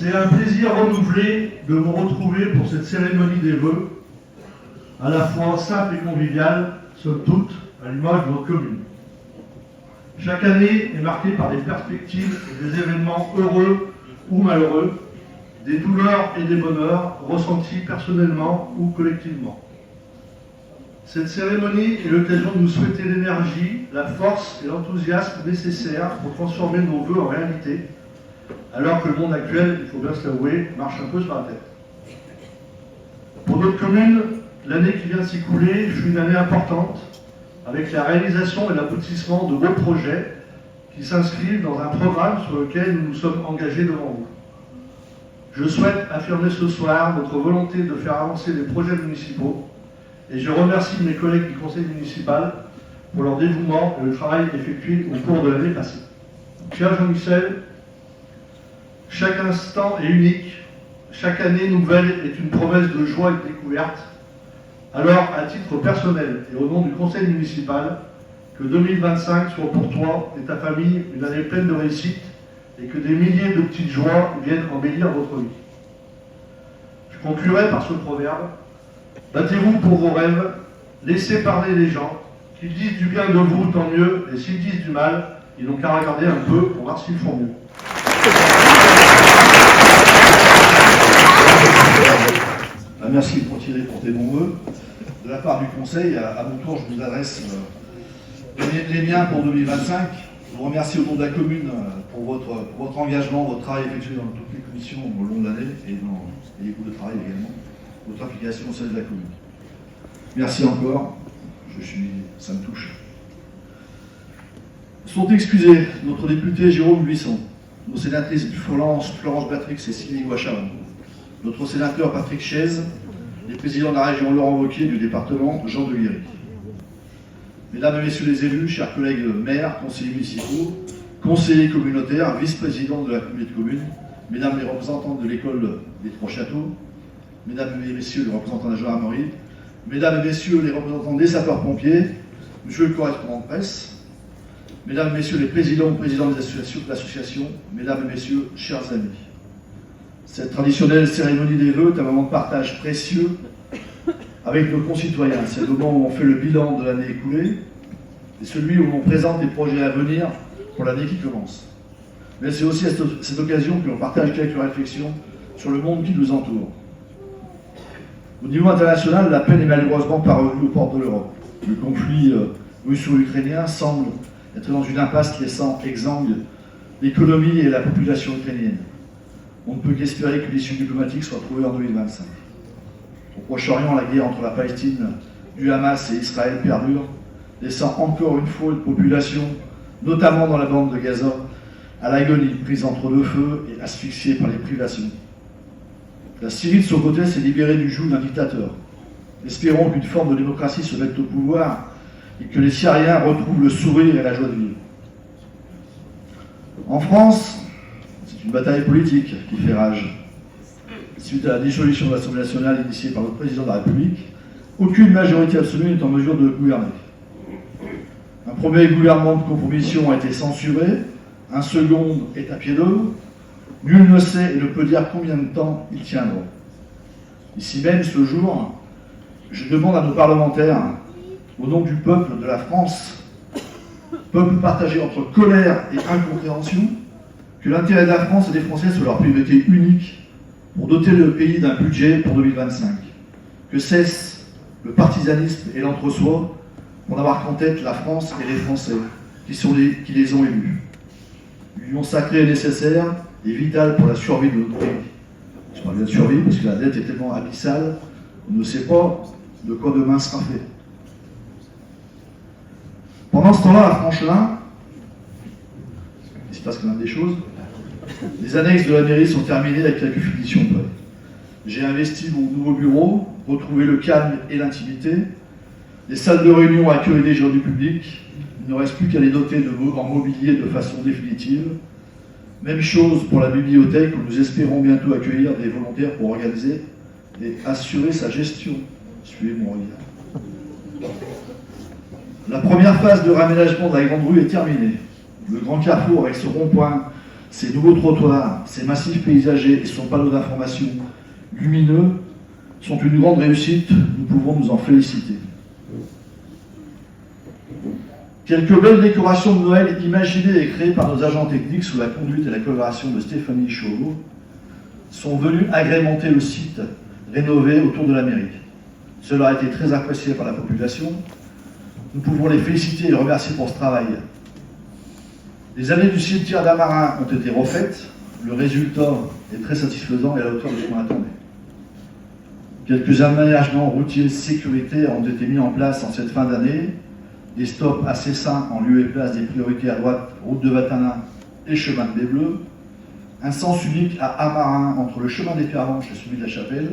C'est un plaisir renouvelé de vous retrouver pour cette cérémonie des vœux, à la fois simple et conviviale, somme toute, à l'image de votre commune. Chaque année est marquée par des perspectives et des événements heureux ou malheureux, des douleurs et des bonheurs ressentis personnellement ou collectivement. Cette cérémonie est l'occasion de nous souhaiter l'énergie, la force et l'enthousiasme nécessaires pour transformer nos vœux en réalité, alors que le monde actuel, il faut bien se l'avouer, marche un peu sur la tête. Pour notre commune, l'année qui vient de s'écouler fut une année importante, avec la réalisation et l'aboutissement de beaux projets qui s'inscrivent dans un programme sur lequel nous nous sommes engagés devant vous. Je souhaite affirmer ce soir notre volonté de faire avancer les projets municipaux et je remercie mes collègues du conseil municipal pour leur dévouement et le travail effectué au cours de l'année passée. Cher Jean-Michel, chaque instant est unique, chaque année nouvelle est une promesse de joie et de découverte. Alors, à titre personnel et au nom du conseil municipal, que 2025 soit pour toi et ta famille une année pleine de réussite et que des milliers de petites joies viennent embellir votre vie. Je conclurai par ce proverbe: battez-vous pour vos rêves, laissez parler les gens, qu'ils disent du bien de vous, tant mieux, et s'ils disent du mal, ils n'ont qu'à regarder un peu pour voir s'ils font mieux. Merci pour Thierry pour tes bons vœux. De la part du conseil, à mon tour, je vous adresse les miens pour 2025. Je vous remercie au nom de la commune pour votre engagement, votre travail effectué dans toutes les commissions au long de l'année et dans les groupes de travail également, votre implication au sein de la commune. Merci encore, ça me touche. Sont excusés notre député Jérôme Buisson, nos sénatrices Florence Batrix et Sylvie Guacharon, notre sénateur Patrick Chaise, les présidents de la région Laurent Wauquiez du département Jean de Viry. Mesdames et messieurs les élus, chers collègues maires, conseillers municipaux, conseillers communautaires, vice-présidents de la communauté de communes, mesdames les représentantes de l'école des Trois-Châteaux, mesdames et messieurs les représentants de la gendarmerie, mesdames et messieurs les représentants des sapeurs-pompiers, monsieur le correspondant de presse, mesdames et messieurs les présidents ou présidents des associations, mesdames et messieurs, chers amis. Cette traditionnelle cérémonie des vœux est un moment de partage précieux avec nos concitoyens. C'est le moment où on fait le bilan de l'année écoulée et celui où on présente les projets à venir pour l'année qui commence. Mais c'est aussi à cette occasion que l'on partage quelques réflexions sur le monde qui nous entoure. Au niveau international, la paix n'est malheureusement pas revenue aux portes de l'Europe. Le conflit russo-ukrainien semble être dans une impasse qui exsangue l'économie et la population ukrainienne. On ne peut qu'espérer que l'issue diplomatique soit trouvée en 2025. Au Proche-Orient, la guerre entre la Palestine, du Hamas et Israël perdure, laissant encore une fois une population, notamment dans la bande de Gaza, à l'agonie, prise entre deux feux et asphyxiée par les privations. La Syrie, de son côté, s'est libérée du joug d'un dictateur. Espérons qu'une forme de démocratie se mette au pouvoir et que les Syriens retrouvent le sourire et la joie de vivre. En France, c'est une bataille politique qui fait rage. Suite à la dissolution de l'Assemblée nationale initiée par le président de la République, aucune majorité absolue n'est en mesure de gouverner. Un premier gouvernement de compromission a été censuré, un second est à pied d'œuvre. Nul ne sait et ne peut dire combien de temps il tiendra. Ici même, ce jour, je demande à nos parlementaires, au nom du peuple de la France, peuple partagé entre colère et incompréhension, que l'intérêt de la France et des Français soit leur priorité unique pour doter le pays d'un budget pour 2025. Que cesse le partisanisme et l'entre-soi pour n'avoir qu'en tête la France et les Français qui les ont élus. L'union sacrée est nécessaire et vitale pour la survie de notre pays. Je parle bien de survie parce que la dette est tellement abyssale, on ne sait pas de quoi demain sera fait. Pendant ce temps-là, à Franchelin, il se passe quand même des choses. Les annexes de la mairie sont terminées avec quelques finitions près. J'ai investi mon nouveau bureau, retrouvé le calme et l'intimité. Les salles de réunion accueillent des gens du public. Il ne reste plus qu'à les doter en mobilier de façon définitive. Même chose pour la bibliothèque où nous espérons bientôt accueillir des volontaires pour organiser et assurer sa gestion. Suivez mon regard. La première phase de réaménagement de la Grande Rue est terminée. Le grand carrefour avec ce rond-point Ces nouveaux trottoirs, ces massifs paysagers et son panneau d'information lumineux sont une grande réussite, nous pouvons nous en féliciter. Quelques belles décorations de Noël imaginées et créées par nos agents techniques sous la conduite et la collaboration de Stéphanie Chauveau sont venues agrémenter le site rénové autour de la mairie. Cela a été très apprécié par la population. Nous pouvons les féliciter et les remercier pour ce travail. Les allées du cimetière d'Amarin ont été refaites. Le résultat est très satisfaisant et à la hauteur de ce qu'on attendait. Quelques aménagements routiers de sécurité ont été mis en place en cette fin d'année. Des stops assez sains en lieu et place des priorités à droite, route de Vatanin et chemin de Bébleu. Un sens unique à Amarin entre le chemin des Pervenches et celui de la Chapelle.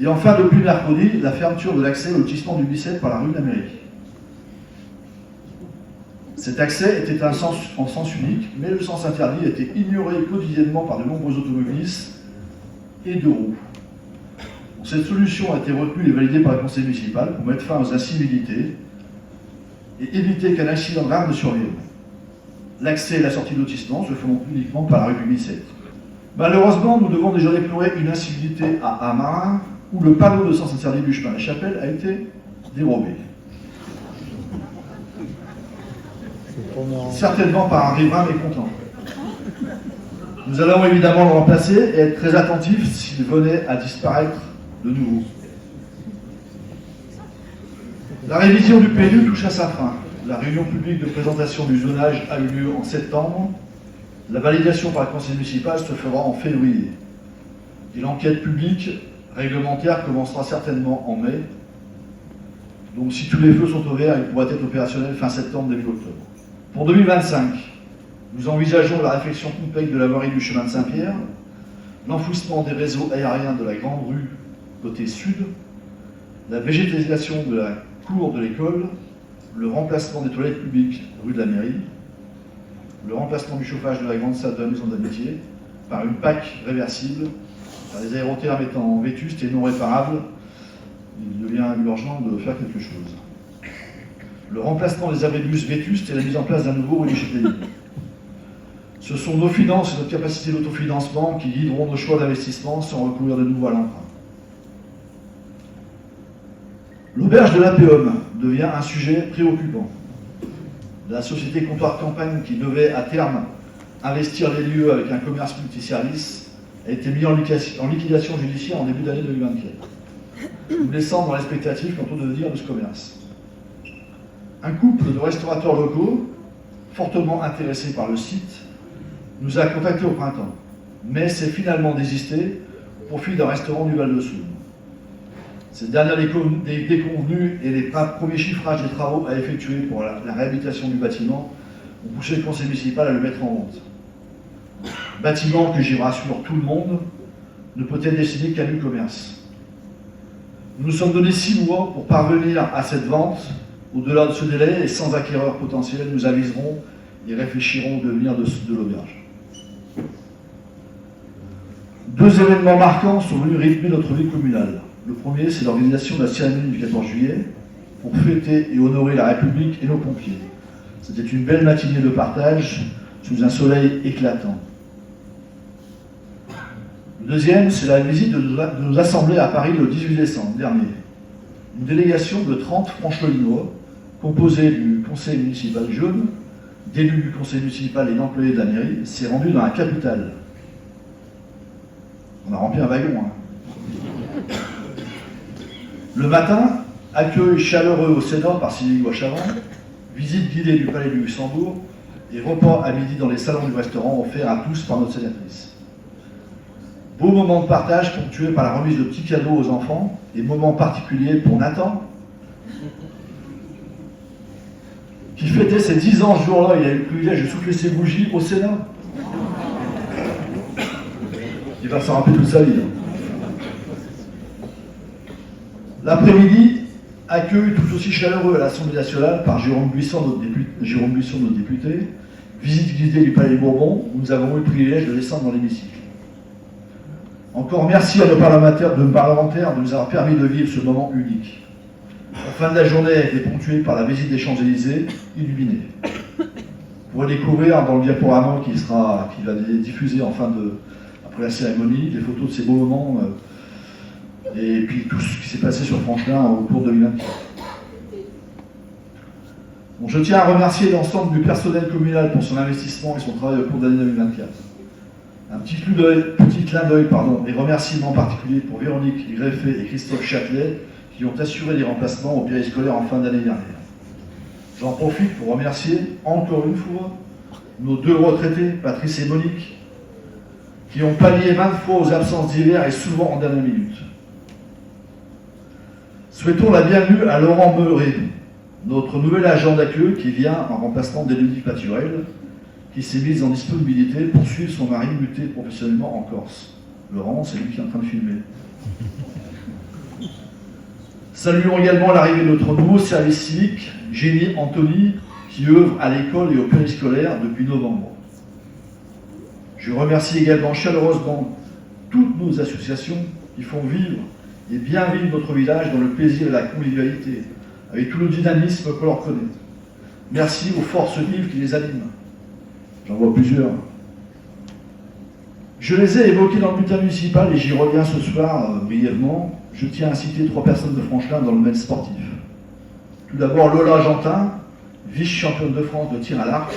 Et enfin, depuis mercredi, la fermeture de l'accès au lotissement du Bicêtre par la rue de la Mairie. Cet accès était en sens unique, mais le sens interdit était ignoré quotidiennement par de nombreux automobilistes et deux roues. Cette solution a été retenue et validée par le conseil municipal pour mettre fin aux incivilités et éviter qu'un accident grave ne survienne. L'accès et la sortie de lotissement se font uniquement par la rue du Bicêtre. Malheureusement, nous devons déjà déplorer une incivilité à Amarin, où le panneau de sens interdit du chemin de la Chapelle a été dérobé. Certainement par un riverain mécontent. Nous allons évidemment le remplacer et être très attentifs s'il venait à disparaître de nouveau. La révision du PLU touche à sa fin. La réunion publique de présentation du zonage a eu lieu en septembre. La validation par le conseil municipal se fera en février. Et l'enquête publique réglementaire commencera certainement en mai. Donc si tous les feux sont au vert, il pourrait être opérationnel fin septembre, début octobre. Pour 2025, nous envisageons la réfection complète de la voirie du chemin de Saint-Pierre, l'enfouissement des réseaux aériens de la grande rue côté sud, la végétalisation de la cour de l'école, le remplacement des toilettes publiques rue de la mairie, le remplacement du chauffage de la grande salle de la maison d'amitié par une PAC réversible, par les aérothermes étant vétustes et non réparables, il devient urgent de faire quelque chose. Le remplacement des abribus vétustes et la mise en place d'un nouveau RGTI. Ce sont nos finances et notre capacité d'autofinancement qui guideront nos choix d'investissement sans recourir de nouveau à l'emprunt. L'auberge de l'Apéum devient un sujet préoccupant. La société Comptoir Campagne, qui devait à terme investir les lieux avec un commerce multiservice, a été mis en liquidation judiciaire en début d'année 2024, nous laissant dans l'expectative quant au devenir de ce commerce. Un couple de restaurateurs locaux, fortement intéressés par le site, nous a contactés au printemps, mais s'est finalement désisté au profit d'un restaurant du Val-de-Saône. Cette dernière déconvenue et les premiers chiffrages des travaux à effectuer pour la réhabilitation du bâtiment ont poussé le conseil municipal à le mettre en vente. Bâtiment que, j'y rassure tout le monde, ne peut être destiné qu'à l'e-commerce. Nous nous sommes donné 6 mois pour parvenir à cette vente. Au-delà de ce délai, et sans acquéreur potentiel, nous aviserons et réfléchirons au devenir de l'auberge. 2 événements marquants sont venus rythmer notre vie communale. Le premier, c'est l'organisation de la cérémonie du 14 juillet pour fêter et honorer la République et nos pompiers. C'était une belle matinée de partage sous un soleil éclatant. Le deuxième, c'est la visite de nos assemblées à Paris le 18 décembre dernier. Une délégation de 30 Franchelinois, composée du conseil municipal jeune, d'élus du conseil municipal et d'employés de la mairie, s'est rendue dans la capitale. On a rempli un wagon. Le matin, accueil chaleureux au Sénat par Sylvie Guachavant, visite guidée du Palais du Luxembourg et repas à midi dans les salons du restaurant offerts à tous par notre sénatrice. Beau moment de partage ponctué par la remise de petits cadeaux aux enfants et moment particulier pour Nathan, qui fêtait ses 10 ans ce jour-là. Il a eu le privilège de souffler ses bougies au Sénat. Il va s'en rappeler toute sa vie. L'après-midi, accueil tout aussi chaleureux à l'Assemblée nationale par Jérôme Buisson, notre député, visite guidée du Palais Bourbon, où nous avons eu le privilège de descendre dans l'hémicycle. Encore merci à nos parlementaires de nous avoir permis de vivre ce moment unique. La fin de la journée a été ponctuée par la visite des Champs-Élysées, illuminée. Vous pourrez découvrir dans le diaporama qui va être diffusé après la cérémonie, des photos de ces beaux moments et puis tout ce qui s'est passé sur Franchelin au cours de 2024. Bon, je tiens à remercier l'ensemble du personnel communal pour son investissement et son travail au cours de l'année 2024. Un petit clin d'œil et remerciements particuliers pour Véronique Greffet et Christophe Châtelet qui ont assuré les remplacements au périscolaire en fin d'année dernière. J'en profite pour remercier encore une fois nos 2 retraités, Patrice et Monique, qui ont pallié maintes fois aux absences d'hiver et souvent en dernière minute. Souhaitons la bienvenue à Laurent Meuret, notre nouvel agent d'accueil qui vient en remplacement d'Élodie Paturel, qui s'est mise en disponibilité pour suivre son mari muté professionnellement en Corse. Laurent, c'est lui qui est en train de filmer. Saluons également l'arrivée de notre nouveau service civique, Génie Anthony, qui œuvre à l'école et au périscolaire depuis novembre. Je remercie également chaleureusement toutes nos associations qui font vivre et bien vivre notre village dans le plaisir et la convivialité, avec tout le dynamisme que l'on connaît. Merci aux forces vives qui les animent. J'en vois plusieurs. Je les ai évoqués dans le bulletin municipal et j'y reviens ce soir brièvement. Je tiens à citer 3 personnes de Franchelin dans le domaine sportif. Tout d'abord Lola Gentin, vice-championne de France de tir à l'arc.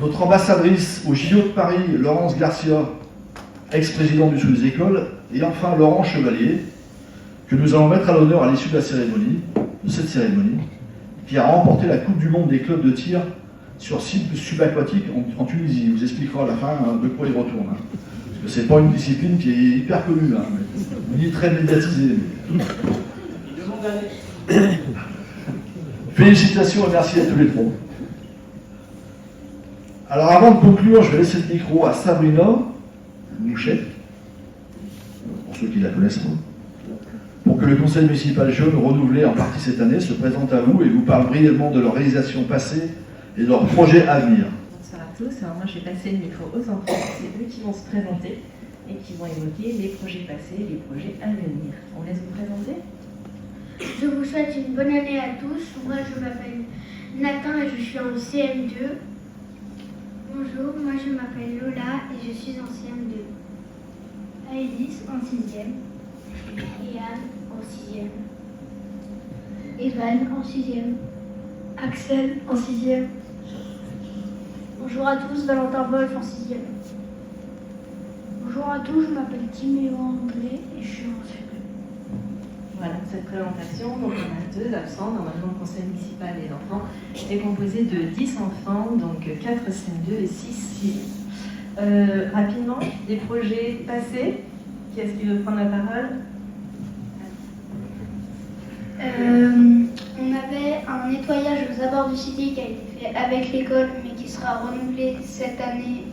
Notre ambassadrice au JO de Paris, Laurence Garcia, ex-présidente du Sous des Écoles. Et enfin Laurent Chevalier, que nous allons mettre à l'honneur à l'issue de cette cérémonie, qui a remporté la Coupe du Monde des clubs de tir sur cible subaquatique en Tunisie. Il vous expliquera à la fin de quoi il retourne. Parce que c'est pas une discipline qui est hyper connue, ni très médiatisée. Félicitations et merci à tous les 3. Alors avant de conclure, je vais laisser le micro à Sabrina Mouchette, pour ceux qui la connaissent pas, pour que le conseil municipal jeune, renouvelé en partie cette année, se présente à vous et vous parle brièvement de leur réalisation passée et de leurs projets à venir. Bonsoir à tous. Alors moi je vais passer le micro aux enfants, c'est eux qui vont se présenter et qui vont évoquer les projets passés et les projets à venir. On laisse vous présenter. Je vous souhaite une bonne année à tous. Moi je m'appelle Nathan et je suis en CM2. Bonjour, moi je m'appelle Lola et je suis en CM2. Aélis en 6e. Et Anne en 6e. Evan en 6e. Axel en 6e. Bonjour à tous, Valentin Wolf en 6e. Bonjour à tous, je m'appelle Timéo André et je suis en CM2. Voilà, cette présentation, donc on a 2 absents. Normalement, le conseil municipal des enfants est composé de 10 enfants, donc 4 CM2 et 6 6e. Rapidement, des projets passés. Qui est-ce qui veut prendre la parole? On avait un nettoyage aux abords du cité qui a été fait avec l'école, mais qui sera renouvelé cette année.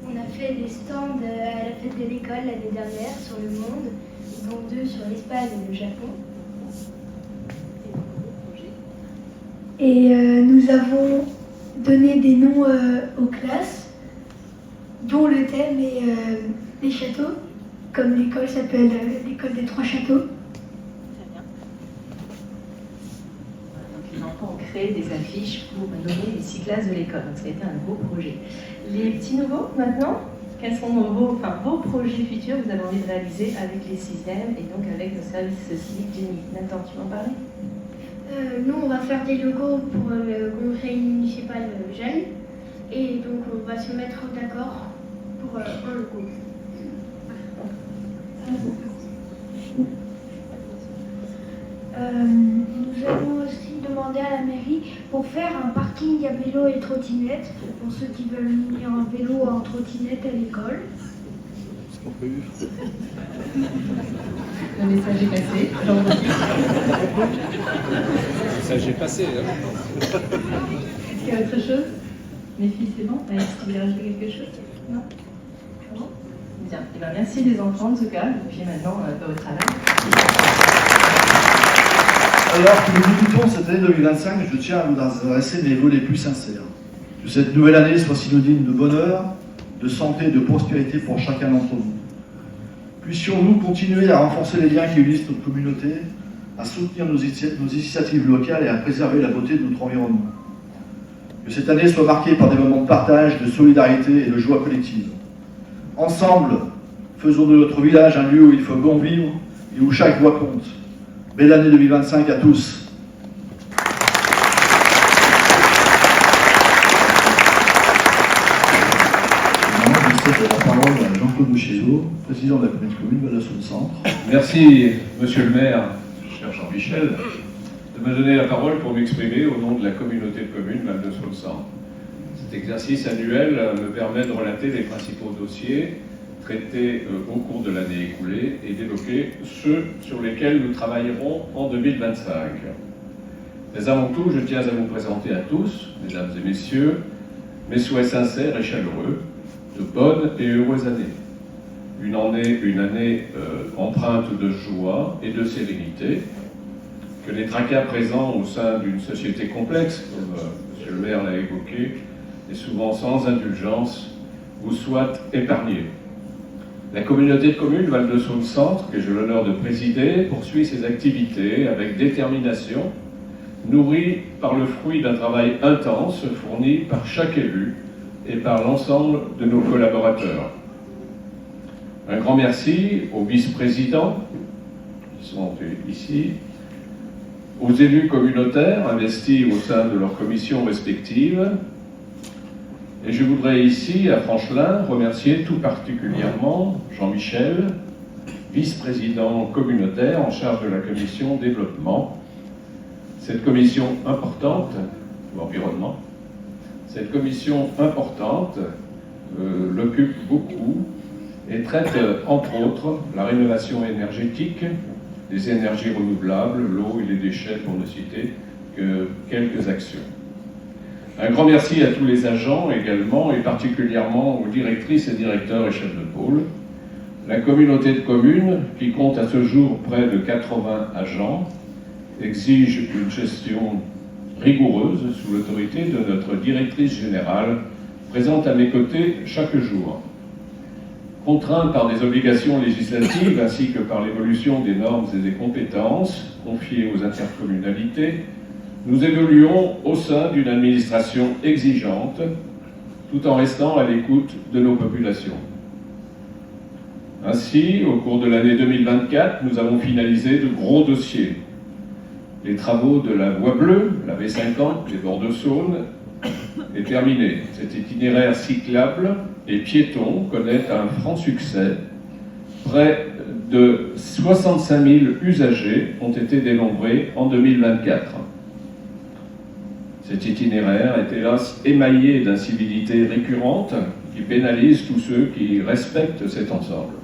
On a fait des stands à la fête de l'école l'année dernière sur le monde, dont 2 sur l'Espagne et le Japon. Et nous avons donné des noms aux classes, dont le thème est les châteaux, comme l'école s'appelle l'école des 3 châteaux. Très bien. Donc les enfants ont créé des affiches pour nommer les 6 classes de l'école. Donc ça a été un gros projet. Les petits nouveaux maintenant, quels sont vos projets futurs que vous avez envie de réaliser avec les 6e et donc avec le service civique Jenny? Nathan, tu veux en parler? Nous, on va faire des logos pour le conseil municipal jeune. Et donc, on va se mettre d'accord pour un logo. Nous avons aussi demandé à la mairie pour faire un parking à vélo et trottinette pour ceux qui veulent venir en vélo ou en trottinette à l'école. Le message est passé. Le message est passé. Est-ce qu'il y a autre chose? Les filles, c'est bon? Est-ce que vous voulez rajouter quelque chose? Non? Non? Bien. Eh bien, merci les enfants en tout cas. Et puis maintenant, au travail. Alors que nous débutons cette année 2025, je tiens à vous adresser mes vœux les plus sincères. Que cette nouvelle année soit synonyme de bonheur, de santé et de prospérité pour chacun d'entre vous. Puissions-nous continuer à renforcer les liens qui unissent notre communauté, à soutenir nos initiatives locales et à préserver la beauté de notre environnement. Que cette année soit marquée par des moments de partage, de solidarité et de joie collective. Ensemble, faisons de notre village un lieu où il faut bon vivre et où chaque voix compte. Belle année 2025 à tous. La parole à Jean-Claude Bouchézot, président de la communauté commune Val-de-Saône-Centre. Merci, monsieur le maire, cher Jean-Michel, de me donner la parole pour m'exprimer au nom de la communauté de communes Val-de-Saône-Centre. Cet exercice annuel me permet de relater les principaux dossiers traités au cours de l'année écoulée et d'évoquer ceux sur lesquels nous travaillerons en 2025. Mais avant tout, je tiens à vous présenter à tous, mesdames et messieurs, mes souhaits sincères et chaleureux de bonnes et heureuses années. Une année empreinte de joie et de sérénité, que les tracas présents au sein d'une société complexe, comme monsieur le maire l'a évoqué, et souvent sans indulgence, vous soient épargnés. La communauté de communes Val-de-Saône-Centre, que j'ai l'honneur de présider, poursuit ses activités avec détermination, nourrie par le fruit d'un travail intense fourni par chaque élu et par l'ensemble de nos collaborateurs. Un grand merci aux vice-présidents qui sont ici, aux élus communautaires investis au sein de leurs commissions respectives. Et je voudrais ici, à Franchelin, remercier tout particulièrement Jean-Michel, vice-président communautaire en charge de la commission développement. Cette commission importante, l'environnement, cette commission importante l'occupe beaucoup et traite entre autres la rénovation énergétique, les énergies renouvelables, l'eau et les déchets pour ne citer que quelques actions. Un grand merci à tous les agents également et particulièrement aux directrices et directeurs et chefs de pôle. La communauté de communes, qui compte à ce jour près de 80 agents, exige une gestion rigoureuse sous l'autorité de notre directrice générale, présente à mes côtés chaque jour. Contraints par des obligations législatives ainsi que par l'évolution des normes et des compétences confiées aux intercommunalités, nous évoluons au sein d'une administration exigeante, tout en restant à l'écoute de nos populations. Ainsi, au cours de l'année 2024, nous avons finalisé de gros dossiers. Les travaux de la voie bleue, la V50 des bords de Saône, est terminé. Cet itinéraire cyclable et piéton connaît un franc succès. Près de 65 000 usagers ont été dénombrés en 2024. Cet itinéraire est hélas émaillé d'incivilités récurrentes qui pénalisent tous ceux qui respectent cet ensemble.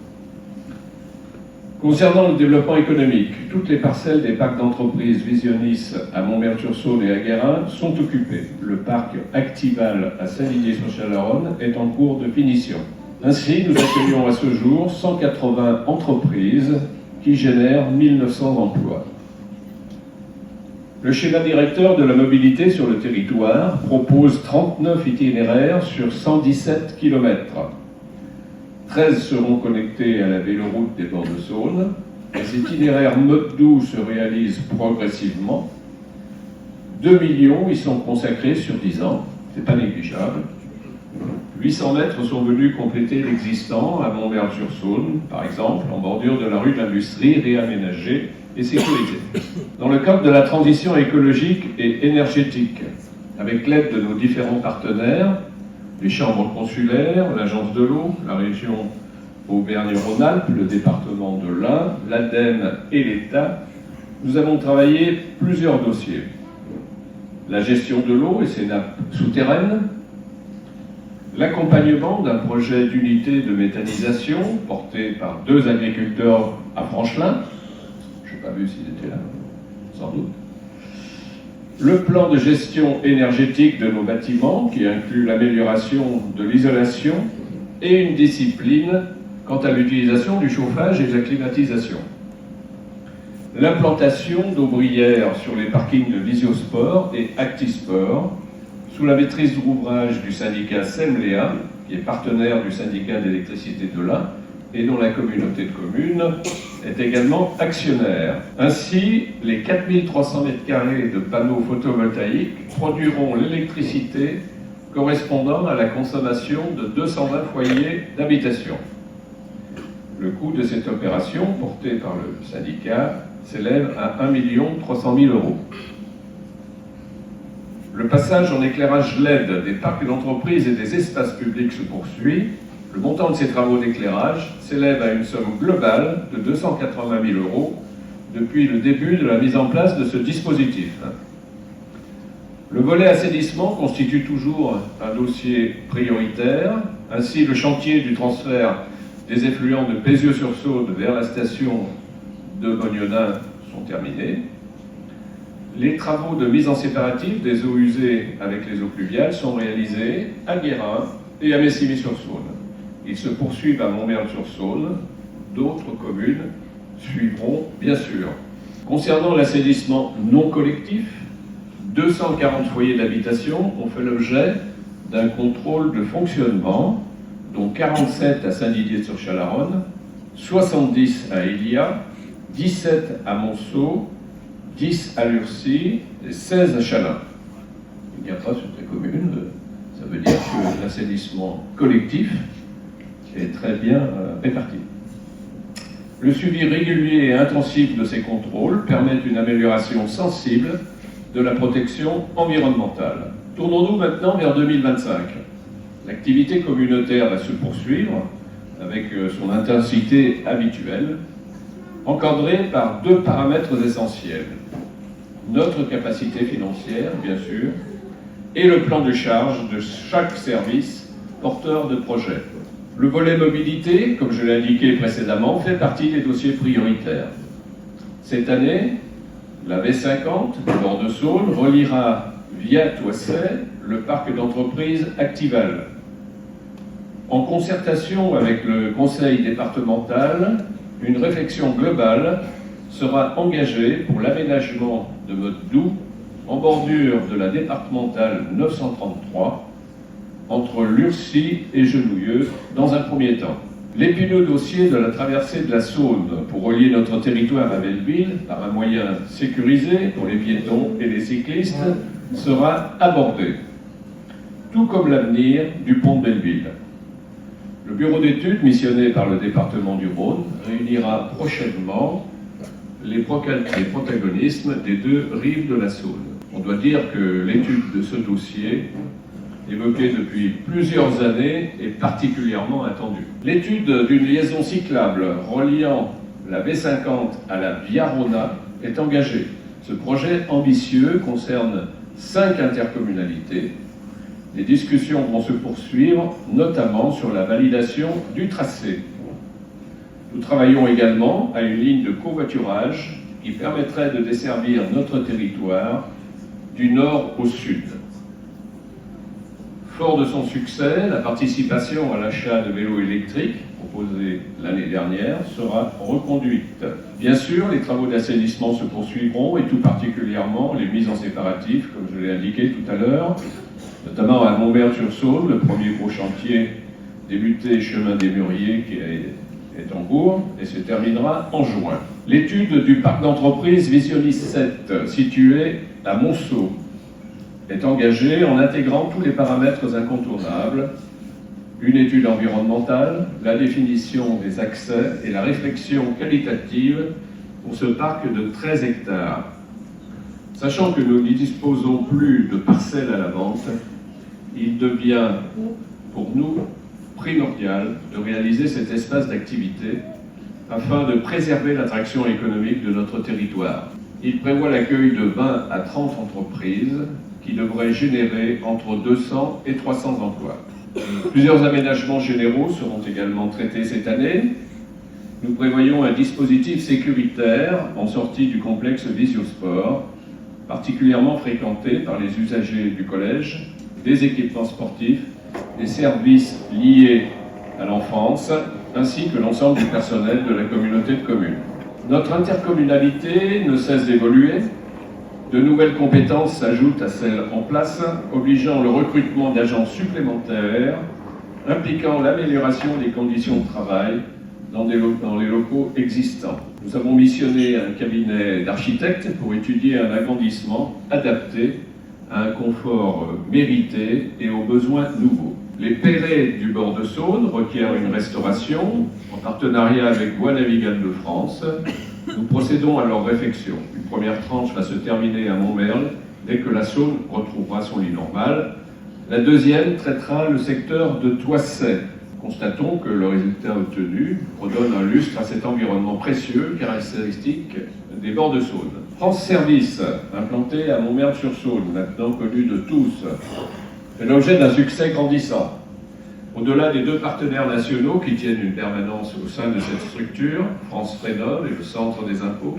Concernant le développement économique, toutes les parcelles des parcs d'entreprises Visionis à Montmerle-sur-Saône et à Guérin sont occupées. Le parc Actival à Saint-Didier-sur-Chalaronne est en cours de finition. Ainsi, nous accueillons à ce jour 180 entreprises qui génèrent 1900 emplois. Le schéma directeur de la mobilité sur le territoire propose 39 itinéraires sur 117 km. 13 seront connectés à la véloroute des bords de Saône. Les itinéraires mode doux se réalisent progressivement. 2 millions y sont consacrés sur 10 ans, c'est pas négligeable. 800 mètres sont venus compléter l'existant à Montmerle-sur-Saône, par exemple, en bordure de la rue de l'Industrie, réaménagée et sécurisée. Dans le cadre de la transition écologique et énergétique, avec l'aide de nos différents partenaires, les chambres consulaires, l'agence de l'eau, la région Auvergne-Rhône-Alpes, le département de l'Ain, l'ADEME et l'État, nous avons travaillé plusieurs dossiers. La gestion de l'eau et ses nappes souterraines, l'accompagnement d'un projet d'unité de méthanisation porté par 2 agriculteurs à Franchelin, je n'ai pas vu s'ils étaient là, sans doute. Le plan de gestion énergétique de nos bâtiments, qui inclut l'amélioration de l'isolation et une discipline quant à l'utilisation du chauffage et de la climatisation. L'implantation d'aubrières sur les parkings de Visiosport et Actisport, sous la maîtrise d'ouvrage du syndicat SEMLEA, qui est partenaire du syndicat d'électricité de l'Ain, et dont la communauté de communes est également actionnaire. Ainsi, les 4300 m² de panneaux photovoltaïques produiront l'électricité correspondant à la consommation de 220 foyers d'habitation. Le coût de cette opération, porté par le syndicat, s'élève à 1 300 000 €. Le passage en éclairage LED des parcs d'entreprises et des espaces publics se poursuit. Le montant de ces travaux d'éclairage s'élève à une somme globale de 280 000 € depuis le début de la mise en place de ce dispositif. Le volet assainissement constitue toujours un dossier prioritaire. Ainsi, le chantier du transfert des effluents de Bézieux-sur-Saône vers la station de Mognonin sont terminés. Les travaux de mise en séparatif des eaux usées avec les eaux pluviales sont réalisés à Guérin et à Messigny-sur-Saône. Ils se poursuivent à Montmerle-sur-Saône. D'autres communes suivront, bien sûr. Concernant l'assainissement non collectif, 240 foyers d'habitation ont fait l'objet d'un contrôle de fonctionnement, dont 47 à Saint-Didier-sur-Chalaronne, 70 à Élia, 17 à Monceau, 10 à Lurcy et 16 à Chalin. Il n'y a pas sur les communes, ça veut dire que l'assainissement collectif est très bien réparti. Le suivi régulier et intensif de ces contrôles permet une amélioration sensible de la protection environnementale. Tournons-nous maintenant vers 2025. L'activité communautaire va se poursuivre avec son intensité habituelle, encadrée par deux paramètres essentiels. Notre capacité financière, bien sûr, et le plan de charge de chaque service porteur de projet. Le volet mobilité, comme je l'ai indiqué précédemment, fait partie des dossiers prioritaires. Cette année, la V50 de Bordeaux-Saône reliera via Toisset le parc d'entreprise Actival. En concertation avec le conseil départemental, une réflexion globale sera engagée pour l'aménagement de modes doux en bordure de la départementale 933 entre Lurcy et Genouilleux dans un premier temps. L'épineux dossier de la traversée de la Saône pour relier notre territoire à Belleville par un moyen sécurisé pour les piétons et les cyclistes sera abordé, tout comme l'avenir du pont de Belleville. Le bureau d'études missionné par le département du Rhône réunira prochainement les protagonistes des deux rives de la Saône. On doit dire que l'étude de ce dossier, évoquée depuis plusieurs années, est particulièrement attendue. L'étude d'une liaison cyclable reliant la V50 à la Via Rona est engagée. Ce projet ambitieux concerne 5 intercommunalités. Les discussions vont se poursuivre, notamment sur la validation du tracé. Nous travaillons également à une ligne de covoiturage qui permettrait de desservir notre territoire du nord au sud. Fort de son succès, la participation à l'achat de vélos électriques, proposée l'année dernière, sera reconduite. Bien sûr, les travaux d'assainissement se poursuivront, et tout particulièrement les mises en séparatif, comme je l'ai indiqué tout à l'heure, notamment à Montmerle-sur-Saône, le premier gros chantier débuté chemin des Mûriers qui est en cours et se terminera en juin. L'étude du parc d'entreprise Visionis 7, situé à Monceau, est engagée en intégrant tous les paramètres incontournables, une étude environnementale, la définition des accès et la réflexion qualitative pour ce parc de 13 hectares. Sachant que nous n'y disposons plus de parcelles à la vente, il devient pour nous primordial de réaliser cet espace d'activité afin de préserver l'attraction économique de notre territoire. Il prévoit l'accueil de 20 à 30 entreprises qui devraient générer entre 200 et 300 emplois. Plusieurs aménagements généraux seront également traités cette année. Nous prévoyons un dispositif sécuritaire en sortie du complexe Visiosport, particulièrement fréquenté par les usagers du collège, des équipements sportifs, des services liés à l'enfance, ainsi que l'ensemble du personnel de la communauté de communes. Notre intercommunalité ne cesse d'évoluer. De nouvelles compétences s'ajoutent à celles en place, obligeant le recrutement d'agents supplémentaires, impliquant l'amélioration des conditions de travail, dans les locaux existants. Nous avons missionné un cabinet d'architectes pour étudier un agrandissement adapté à un confort mérité et aux besoins nouveaux. Les Perrets du bord de Saône requièrent une restauration en partenariat avec Voies navigables de France. Nous procédons à leur réfection. Une première tranche va se terminer à Montmerle dès que la Saône retrouvera son lit normal. La deuxième traitera le secteur de Toisset. Constatons que le résultat obtenu redonne un lustre à cet environnement précieux, caractéristique des bords de Saône. France Service, implanté à Montmerle-sur-Saône, maintenant connu de tous, fait l'objet d'un succès grandissant. Au-delà des deux partenaires nationaux qui tiennent une permanence au sein de cette structure, France Rénov' et le Centre des impôts,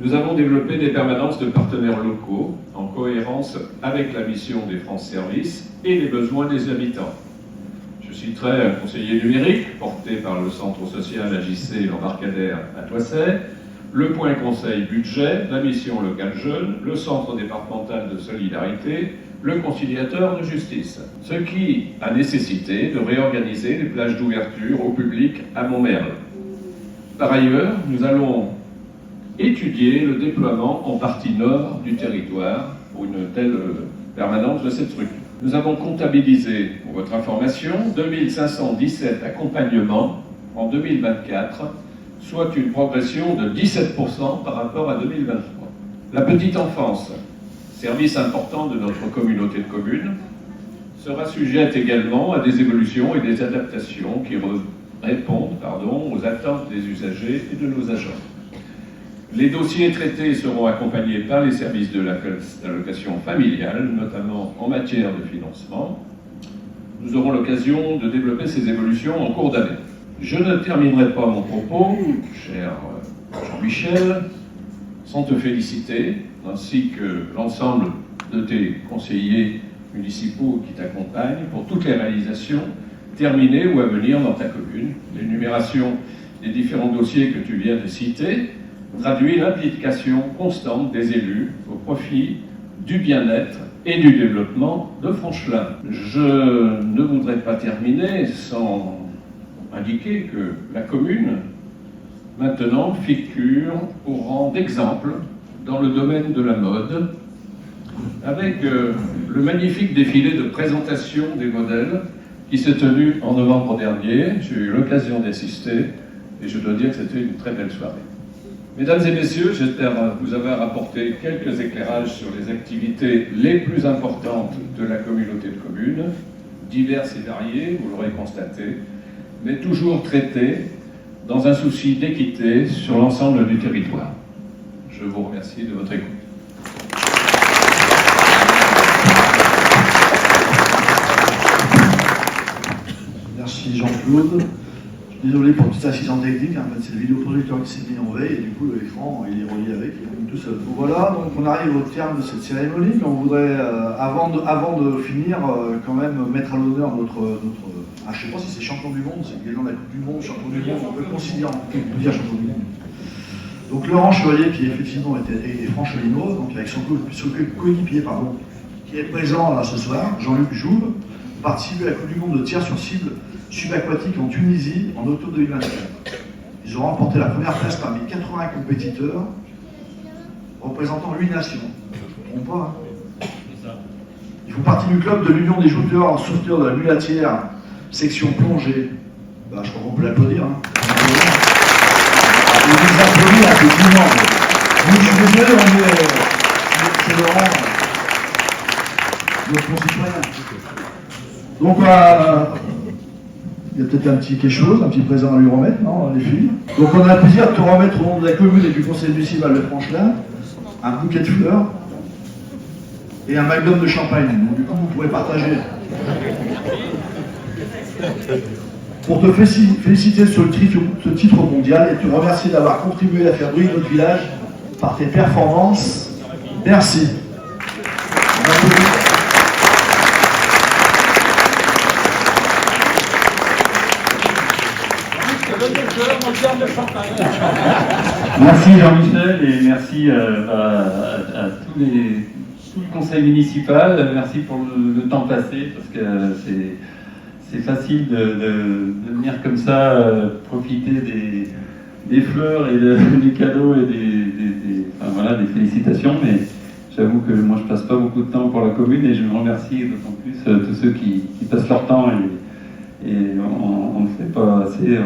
nous avons développé des permanences de partenaires locaux en cohérence avec la mission des France Services et les besoins des habitants. Je citerai un conseiller numérique porté par le Centre social AJC l'Embarcadère à Toisset, le point conseil budget, la mission locale jeune, le Centre départemental de solidarité, le conciliateur de justice. Ce qui a nécessité de réorganiser les plages d'ouverture au public à Montmerle. Par ailleurs, nous allons étudier le déploiement en partie nord du territoire pour une telle permanence de cette structure. Nous avons comptabilisé, pour votre information, 2517 accompagnements en 2024, soit une progression de 17% par rapport à 2023. La petite enfance, service important de notre communauté de communes, sera sujette également à des évolutions et des adaptations qui répondent aux attentes des usagers et de nos agents. Les dossiers traités seront accompagnés par les services de l'allocation familiale, notamment en matière de financement. Nous aurons l'occasion de développer ces évolutions en cours d'année. Je ne terminerai pas mon propos, cher Jean-Michel, sans te féliciter, ainsi que l'ensemble de tes conseillers municipaux qui t'accompagnent pour toutes les réalisations terminées ou à venir dans ta commune. L'énumération des différents dossiers que tu viens de citer traduit l'implication constante des élus au profit du bien-être et du développement de Franchelin. Je ne voudrais pas terminer sans indiquer que la commune, maintenant, figure au rang d'exemple dans le domaine de la mode, avec le magnifique défilé de présentation des modèles qui s'est tenu en novembre dernier. J'ai eu l'occasion d'assister et je dois dire que c'était une très belle soirée. Mesdames et messieurs, j'espère vous avoir apporté quelques éclairages sur les activités les plus importantes de la communauté de communes, diverses et variées, vous l'aurez constaté, mais toujours traitées dans un souci d'équité sur l'ensemble du territoire. Je vous remercie de votre écoute. Merci Jean-Claude. Désolé pour toute assistance technique, c'est le vidéoprojecteur qui s'est mis en veille et du coup l'écran il est relié avec, il est tout seul. Donc voilà, donc on arrive au terme de cette cérémonie, mais on voudrait, avant de finir, quand même mettre à l'honneur notre je sais pas si c'est champion du monde, c'est les gens de la Coupe du Monde, champion du monde, on peut le considérer, on peut dire champion du monde. Donc Laurent Chevalier, qui effectivement est franchelinois, donc avec son coéquipier, qui est présent là ce soir, Jean-Luc Jouve, participe à la Coupe du Monde de tir sur cible subaquatique en Tunisie en octobre 2024. Ils ont remporté la première place parmi 80 compétiteurs représentant 8 nations. Je ne me trompe pas. Hein. Ils font partie du club de l'Union des joueurs sauveteurs de la Mulatière, section plongée. Je crois qu'on peut l'applaudir. Hein. Et vous applaudissez un peu tout le monde. Je suis désolé, c'est Laurent, notre concitoyen. Donc, il y a peut-être un petit présent à lui remettre, non, les filles. Donc on a le plaisir de te remettre au nom de la commune et du conseil municipal de Franchelin un bouquet de fleurs et un magnum de champagne. Donc du coup vous pourrez partager. Pour te féliciter sur ce titre mondial et te remercier d'avoir contribué à faire briller notre village par tes performances. Merci. Merci Jean-Michel et merci à tout le conseil municipal. Merci pour le temps passé parce que c'est facile de venir comme ça profiter des fleurs et des cadeaux et enfin, voilà, des félicitations, mais j'avoue que moi je passe pas beaucoup de temps pour la commune et je remercie d'autant plus tous ceux qui passent leur temps et on ne fait pas assez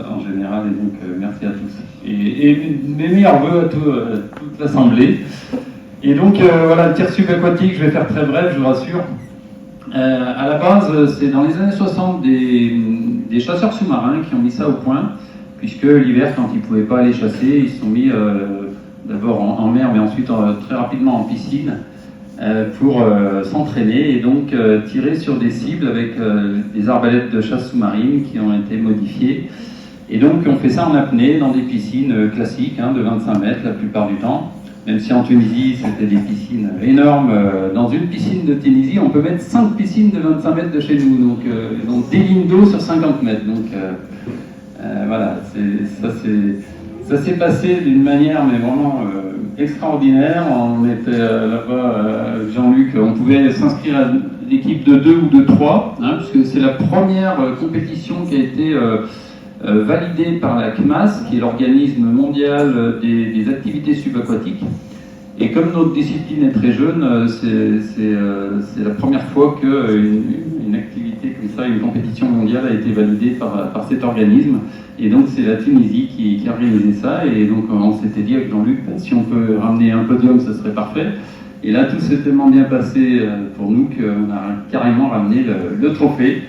en général, et donc merci à tous. Et mes meilleurs voeux à toute l'Assemblée. Et donc voilà, le tir subaquatique, je vais faire très bref, je vous rassure. À la base, c'est dans les années 60 des chasseurs sous-marins qui ont mis ça au point, puisque l'hiver, quand ils ne pouvaient pas aller chasser, ils se sont mis d'abord en mer, mais ensuite très rapidement en piscine, pour s'entraîner et donc tirer sur des cibles avec des arbalètes de chasse sous-marine qui ont été modifiées. Et donc on fait ça en apnée dans des piscines classiques de 25 mètres la plupart du temps, même si en Tunisie c'était des piscines énormes. Dans une piscine de Tunisie, on peut mettre 5 piscines de 25 mètres de chez nous, donc des lignes d'eau sur 50 mètres. Donc voilà, ça s'est passé d'une manière mais vraiment extraordinaire. On était là-bas, Jean-Luc, on pouvait s'inscrire à l'équipe de 2 ou de 3, puisque c'est la première compétition qui a été validée par la CMAS, qui est l'organisme mondial des activités subaquatiques. Et comme notre discipline est très jeune, c'est la première fois qu'une activité comme ça, une compétition mondiale a été validée par cet organisme. Et donc c'est la Tunisie qui a organisé ça. Et donc on s'était dit avec Jean-Luc, si on peut ramener un podium, ce serait parfait. Et là tout s'est tellement bien passé pour nous qu'on a carrément ramené le trophée,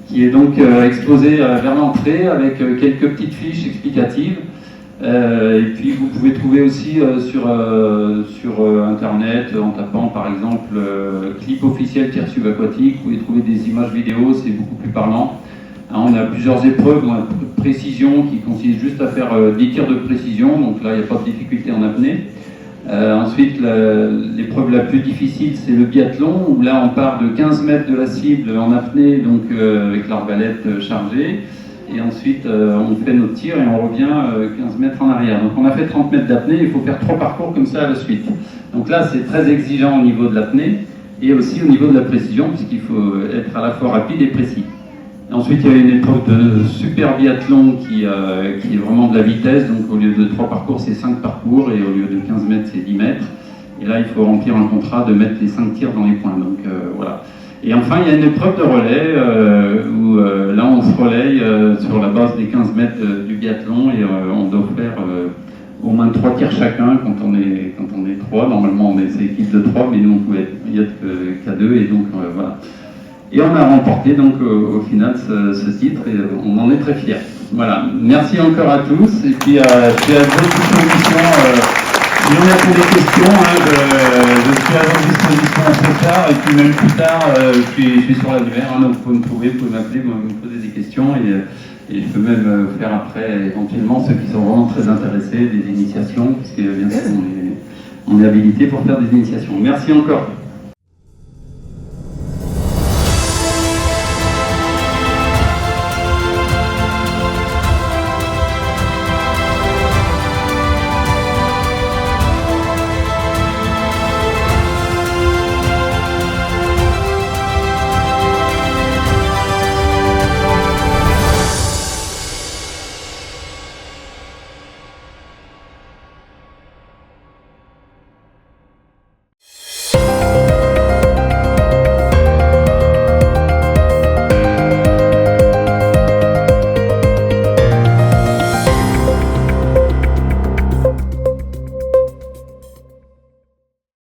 qui est donc exposé vers l'entrée avec quelques petites fiches explicatives. Et puis vous pouvez trouver aussi sur internet, en tapant par exemple clip officiel tir subaquatique, vous pouvez trouver des images vidéo, c'est beaucoup plus parlant. On a plusieurs épreuves, on a de précision qui consiste juste à faire 10 tirs de précision, donc là il n'y a pas de difficulté en apnée. Ensuite l'épreuve la plus difficile c'est le biathlon, où là on part de 15 mètres de la cible en apnée, donc avec l'arbalète chargée. Et ensuite, on fait notre tir et on revient 15 mètres en arrière. Donc on a fait 30 mètres d'apnée, il faut faire 3 parcours comme ça à la suite. Donc là, c'est très exigeant au niveau de l'apnée et aussi au niveau de la précision, puisqu'il faut être à la fois rapide et précis. Et ensuite, il y a une épreuve de super biathlon qui est vraiment de la vitesse. Donc au lieu de 3 parcours, c'est 5 parcours, et au lieu de 15 mètres, c'est 10 mètres. Et là, il faut remplir un contrat de mettre les 5 tirs dans les points. Donc voilà. Et enfin, il y a une épreuve de relais où là, on se relaye sur la base des 15 mètres du biathlon, et on doit faire au moins 3 tirs chacun quand on est 3. Normalement, on est ces équipes de 3, mais nous, on pouvait y être qu'à 2, et donc voilà. Et on a remporté donc au final ce titre, et on en est très fiers. Voilà. Merci encore à tous, et puis à votre disposition. Si on a des questions, je suis à votre disposition assez tard, et puis même plus tard, je suis sur l'annuaire, donc vous pouvez me trouver, vous pouvez m'appeler, vous me poser des questions, et je peux même faire après éventuellement ceux qui sont vraiment très intéressés, des initiations, puisque bien sûr on est habilité pour faire des initiations. Merci encore.